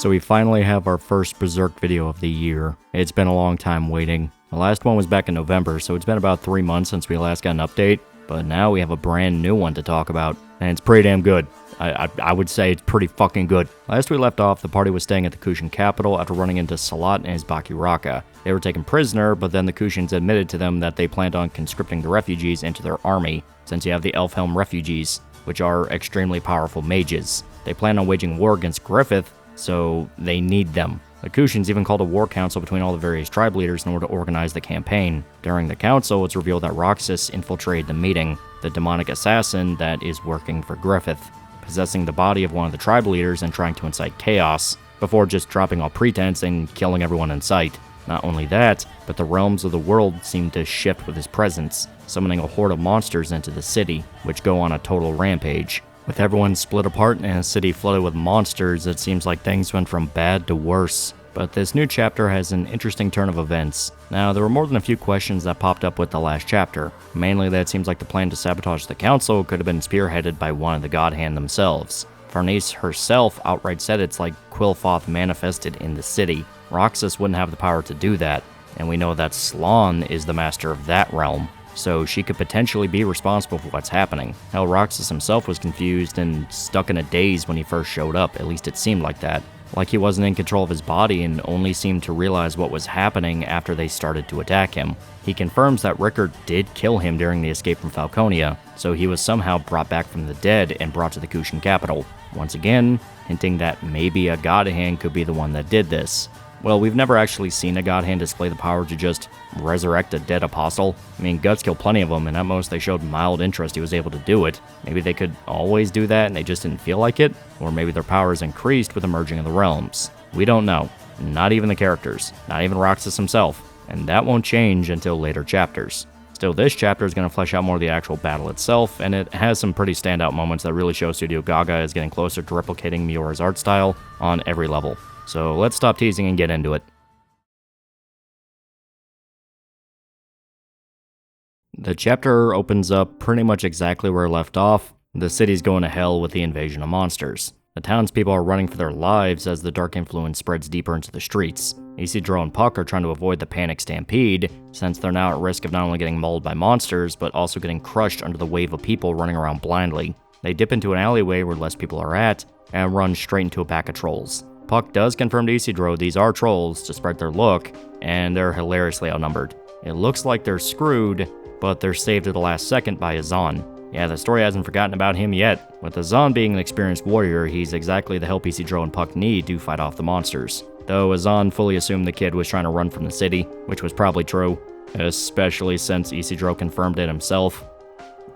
So we finally have our first Berserk video of the year. It's been a long time waiting. The last one was back in November, so it's been about 3 months since we last got an update, but now we have a brand new one to talk about, and it's pretty damn good. I would say it's pretty fucking good. Last we left off, the party was staying at the Kushan capital after running into Salat and his Bakiraka. They were taken prisoner, but then the Kushans admitted to them that they planned on conscripting the refugees into their army, since you have the Elfhelm refugees, which are extremely powerful mages. They plan on waging war against Griffith, so they need them. The Kushans even called a war council between all the various tribe leaders in order to organize the campaign. During the council, it's revealed that Roxas infiltrated the meeting, the demonic assassin that is working for Griffith, possessing the body of one of the tribe leaders and trying to incite chaos, before just dropping all pretense and killing everyone in sight. Not only that, but the realms of the world seem to shift with his presence, summoning a horde of monsters into the city, which go on a total rampage. With everyone split apart and a city flooded with monsters, it seems like things went from bad to worse. But this new chapter has an interesting turn of events. Now, there were more than a few questions that popped up with the last chapter. Mainly that it seems like the plan to sabotage the council could have been spearheaded by one of the God Hand themselves. Farnese herself outright said it's like Quillfoth manifested in the city. Roxas wouldn't have the power to do that, and we know that Slann is the master of that realm, so she could potentially be responsible for what's happening. Hell, Roxas himself was confused and stuck in a daze when he first showed up, at least it seemed like that. Like he wasn't in control of his body and only seemed to realize what was happening after they started to attack him. He confirms that Rickard did kill him during the escape from Falconia, so he was somehow brought back from the dead and brought to the Kushan capital. Once again, hinting that maybe a God Hand could be the one that did this. Well, we've never actually seen a God Hand display the power to just resurrect a dead apostle. I mean, Guts killed plenty of them, and at most they showed mild interest he was able to do it. Maybe they could always do that and they just didn't feel like it, or maybe their powers increased with the merging of the realms. We don't know. Not even the characters. Not even Roxas himself. And that won't change until later chapters. Still, this chapter is going to flesh out more of the actual battle itself, and it has some pretty standout moments that really show Studio Gaga is getting closer to replicating Miura's art style on every level. So let's stop teasing and get into it. The chapter opens up pretty much exactly where it left off. The city's going to hell with the invasion of monsters. The townspeople are running for their lives as the dark influence spreads deeper into the streets. Isidro and Puck are trying to avoid the panic stampede, since they're now at risk of not only getting mauled by monsters, but also getting crushed under the wave of people running around blindly. They dip into an alleyway where less people are at, and run straight into a pack of trolls. Puck does confirm to Isidro these are trolls, despite their look, and they're hilariously outnumbered. It looks like they're screwed, but they're saved at the last second by Azan. Yeah, the story hasn't forgotten about him yet. With Azan being an experienced warrior, he's exactly the help Isidro and Puck need to fight off the monsters. Though Azan fully assumed the kid was trying to run from the city, which was probably true, especially since Isidro confirmed it himself.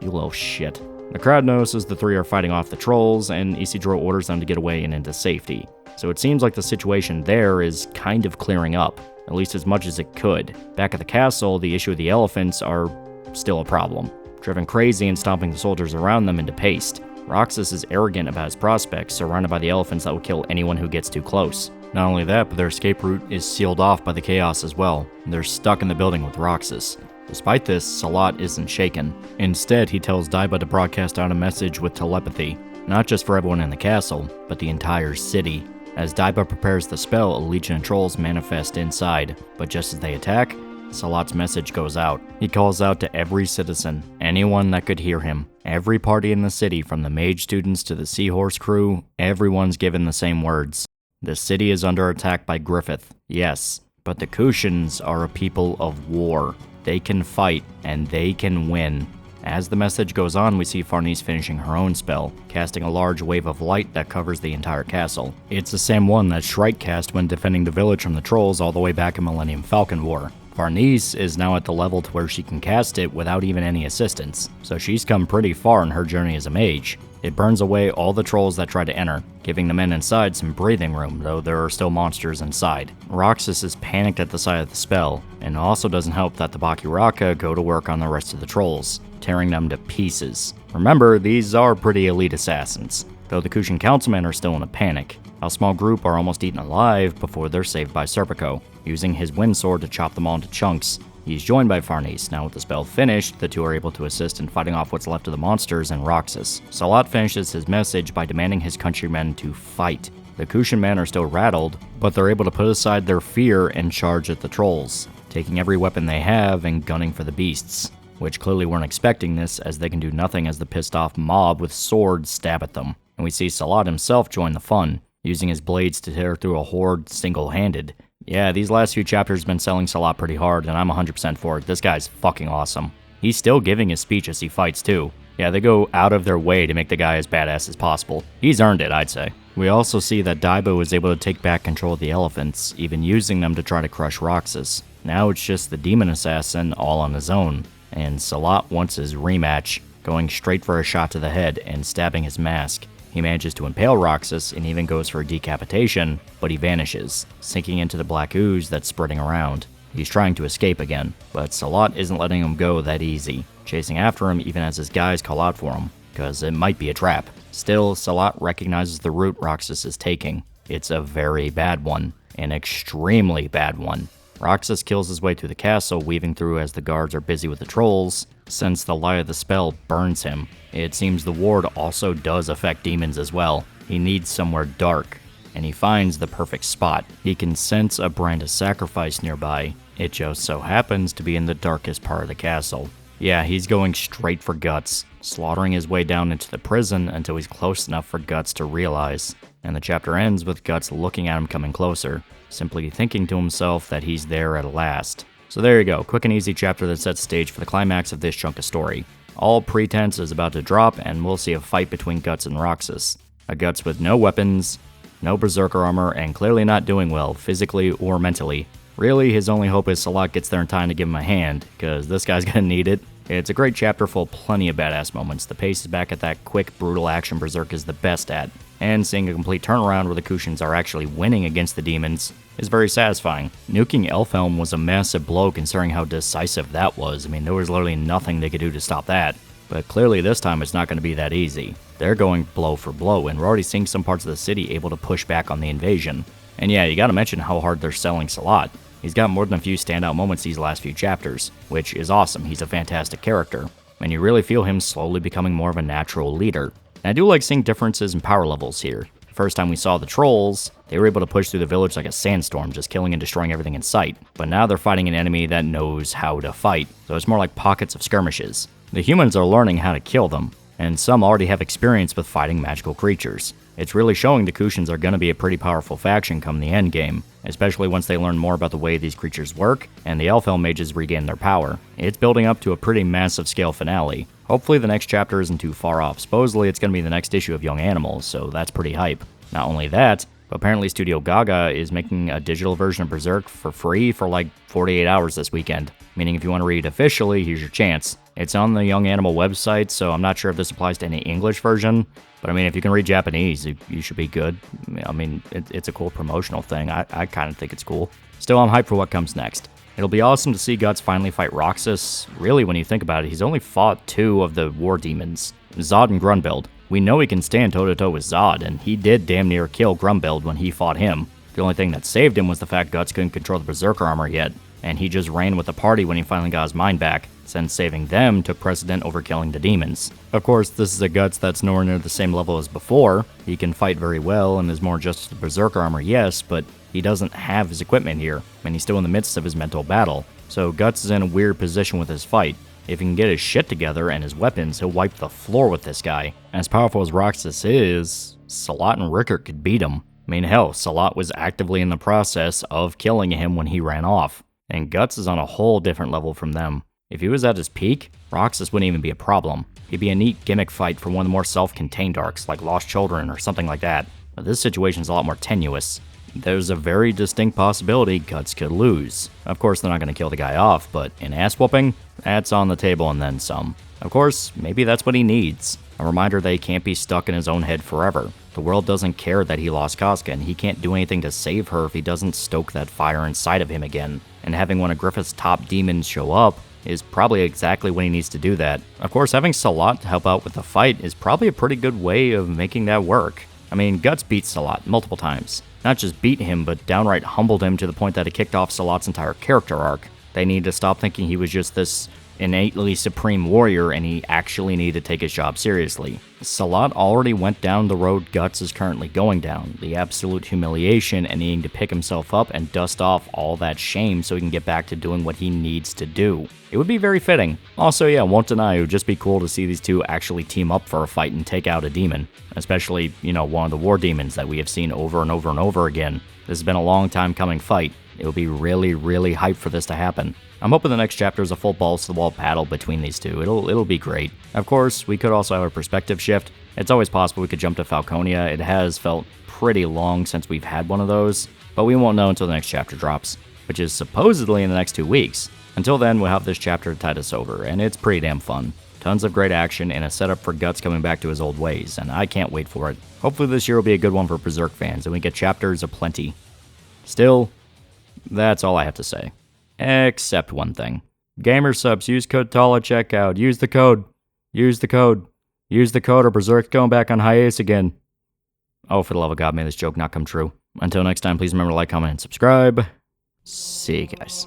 You little shit. The crowd notices the three are fighting off the trolls, and Isidro orders them to get away and into safety. So it seems like the situation there is kind of clearing up, at least as much as it could. Back at the castle, the issue of the elephants are still a problem, driven crazy and stomping the soldiers around them into paste. Roxas is arrogant about his prospects, surrounded by the elephants that will kill anyone who gets too close. Not only that, but their escape route is sealed off by the chaos as well. They're stuck in the building with Roxas. Despite this, Salat isn't shaken. Instead, he tells Daiba to broadcast out a message with telepathy, not just for everyone in the castle, but the entire city. As Daiba prepares the spell, a legion of trolls manifest inside, but just as they attack, Salat's message goes out. He calls out to every citizen, anyone that could hear him. Every party in the city, from the mage students to the seahorse crew, everyone's given the same words. The city is under attack by Griffith, yes, but the Kushans are a people of war. They can fight, and they can win. As the message goes on, we see Farnese finishing her own spell, casting a large wave of light that covers the entire castle. It's the same one that Shrike cast when defending the village from the trolls all the way back in Millennium Falcon War. Farnese is now at the level to where she can cast it without even any assistance, so she's come pretty far in her journey as a mage. It burns away all the trolls that try to enter, giving the men inside some breathing room, though there are still monsters inside. Roxas is panicked at the sight of the spell, and also doesn't help that the Bakiraka go to work on the rest of the trolls, tearing them to pieces. Remember, these are pretty elite assassins, though the Kushan councilmen are still in a panic. A small group are almost eaten alive before they're saved by Serpico, using his wind sword to chop them all into chunks. He's joined by Farnese. Now with the spell finished, the two are able to assist in fighting off what's left of the monsters and Roxas. Salat finishes his message by demanding his countrymen to fight. The Kushan men are still rattled, but they're able to put aside their fear and charge at the trolls, taking every weapon they have and gunning for the beasts, which clearly weren't expecting this, as they can do nothing as the pissed off mob with swords stab at them. And we see Salat himself join the fun, using his blades to tear through a horde single-handed. Yeah, these last few chapters have been selling Salat pretty hard, and I'm 100% for it. This guy's fucking awesome. He's still giving his speech as he fights too. Yeah, they go out of their way to make the guy as badass as possible. He's earned it, I'd say. We also see that Daiba was able to take back control of the elephants, even using them to try to crush Roxas. Now it's just the demon assassin all on his own, and Salat wants his rematch, going straight for a shot to the head and stabbing his mask. He manages to impale Roxas and even goes for a decapitation, but he vanishes, sinking into the black ooze that's spreading around. He's trying to escape again, but Salat isn't letting him go that easy, chasing after him even as his guys call out for him, because it might be a trap. Still, Salat recognizes the route Roxas is taking. It's a very bad one, an extremely bad one. Roxas kills his way through the castle, weaving through as the guards are busy with the trolls, since the light of the spell burns him. It seems the ward also does affect demons as well. He needs somewhere dark, and he finds the perfect spot. He can sense a brand of sacrifice nearby. It just so happens to be in the darkest part of the castle. Yeah, he's going straight for Guts, slaughtering his way down into the prison until he's close enough for Guts to realize. And the chapter ends with Guts looking at him coming closer, simply thinking to himself that he's there at last. So there you go, quick and easy chapter that sets stage for the climax of this chunk of story. All pretense is about to drop, and we'll see a fight between Guts and Roxas. A Guts with no weapons, no berserker armor, and clearly not doing well, physically or mentally. Really, his only hope is Salat gets there in time to give him a hand, because this guy's gonna need it. It's a great chapter full of plenty of badass moments. The pace is back at that quick, brutal action Berserk is the best at, and seeing a complete turnaround where the Kushans are actually winning against the demons is very satisfying. Nuking Elfhelm was a massive blow considering how decisive that was. I mean, there was literally nothing they could do to stop that. But clearly this time it's not going to be that easy. They're going blow for blow, and we're already seeing some parts of the city able to push back on the invasion. And yeah, you gotta mention how hard they're selling Salat. He's got more than a few standout moments these last few chapters, which is awesome. He's a fantastic character, and you really feel him slowly becoming more of a natural leader. And I do like seeing differences in power levels here. First time we saw the trolls, they were able to push through the village like a sandstorm, just killing and destroying everything in sight. But now they're fighting an enemy that knows how to fight, so it's more like pockets of skirmishes. The humans are learning how to kill them, and some already have experience with fighting magical creatures. It's really showing the Kushans are going to be a pretty powerful faction come the endgame, especially once they learn more about the way these creatures work, and the Elfhelm mages regain their power. It's building up to a pretty massive scale finale. Hopefully the next chapter isn't too far off. Supposedly it's going to be the next issue of Young Animals, so that's pretty hype. Not only that, but apparently Studio Gaga is making a digital version of Berserk for free for like 48 hours this weekend, meaning if you want to read it officially, here's your chance. It's on the Young Animal website, so I'm not sure if this applies to any English version, but I mean, if you can read Japanese, you should be good. I mean, it's a cool promotional thing. I kind of think it's cool. Still, I'm hyped for what comes next. It'll be awesome to see Guts finally fight Roxas. Really, when you think about it, he's only fought 2 of the war demons, Zod and Grunbild. We know he can stand toe-to-toe with Zod, and he did damn near kill Grunbild when he fought him. The only thing that saved him was the fact Guts couldn't control the Berserker armor yet, and he just ran with the party when he finally got his mind back, since saving them took precedent over killing the demons. Of course, this is a Guts that's nowhere near the same level as before. He can fight very well and is more just the Berserker armor, yes, but he doesn't have his equipment here, and he's still in the midst of his mental battle. So Guts is in a weird position with his fight. If he can get his shit together and his weapons, he'll wipe the floor with this guy. As powerful as Roxas is, Salat and Rickert could beat him. I mean, hell, Salat was actively in the process of killing him when he ran off, and Guts is on a whole different level from them. If he was at his peak, Roxas wouldn't even be a problem. He'd be a neat gimmick fight for one of the more self-contained arcs, like Lost Children or something like that. But this situation's a lot more tenuous. There's a very distinct possibility Guts could lose. Of course, they're not going to kill the guy off, but an ass-whooping? That's on the table and then some. Of course, maybe that's what he needs. A reminder that he can't be stuck in his own head forever. The world doesn't care that he lost Casca, and he can't do anything to save her if he doesn't stoke that fire inside of him again. And having one of Griffith's top demons show up is probably exactly when he needs to do that. Of course, having Salat to help out with the fight is probably a pretty good way of making that work. I mean, Guts beat Salat multiple times. Not just beat him, but downright humbled him to the point that it kicked off Salat's entire character arc. They need to stop thinking he was just this innately supreme warrior, and he actually needed to take his job seriously. Salat already went down the road Guts is currently going down, the absolute humiliation and needing to pick himself up and dust off all that shame so he can get back to doing what he needs to do. It would be very fitting. Also, yeah, won't deny, it would just be cool to see these two actually team up for a fight and take out a demon. Especially, one of the war demons that we have seen over and over and over again. This has been a long time coming fight. It would be really, really hyped for this to happen. I'm hoping the next chapter is a full balls-to-the-wall battle between these two. It'll be great. Of course, we could also have a perspective shift. It's always possible we could jump to Falconia. It has felt pretty long since we've had one of those, but we won't know until the next chapter drops, which is supposedly in the next 2 weeks. Until then, we'll have this chapter to tide us over, and it's pretty damn fun. Tons of great action and a setup for Guts coming back to his old ways, and I can't wait for it. Hopefully this year will be a good one for Berserk fans, and we get chapters aplenty. Still, that's all I have to say. Except one thing. Gamer subs, use code TAL at checkout. Use the code. Use the code. Use the code or Berserk's going back on hiatus again. Oh, for the love of God, may this joke not come true. Until next time, please remember to like, comment, and subscribe. See you guys.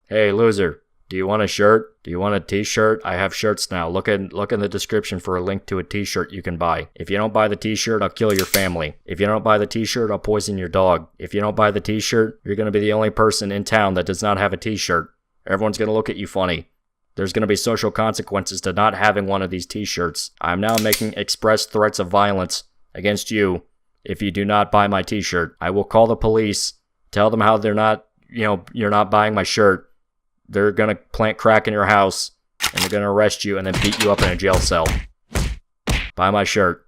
Hey, loser, do you want a shirt? Do you want a t-shirt? I have shirts now. Look in the description for a link to a t-shirt you can buy. If you don't buy the t-shirt, I'll kill your family. If you don't buy the t-shirt, I'll poison your dog. If you don't buy the t-shirt, you're going to be the only person in town that does not have a t-shirt. Everyone's going to look at you funny. There's going to be social consequences to not having one of these t-shirts. I am now making express threats of violence against you if you do not buy my t-shirt. I will call the police, tell them how you're not buying my shirt. They're going to plant crack in your house, and they're going to arrest you and then beat you up in a jail cell. Buy my shirt.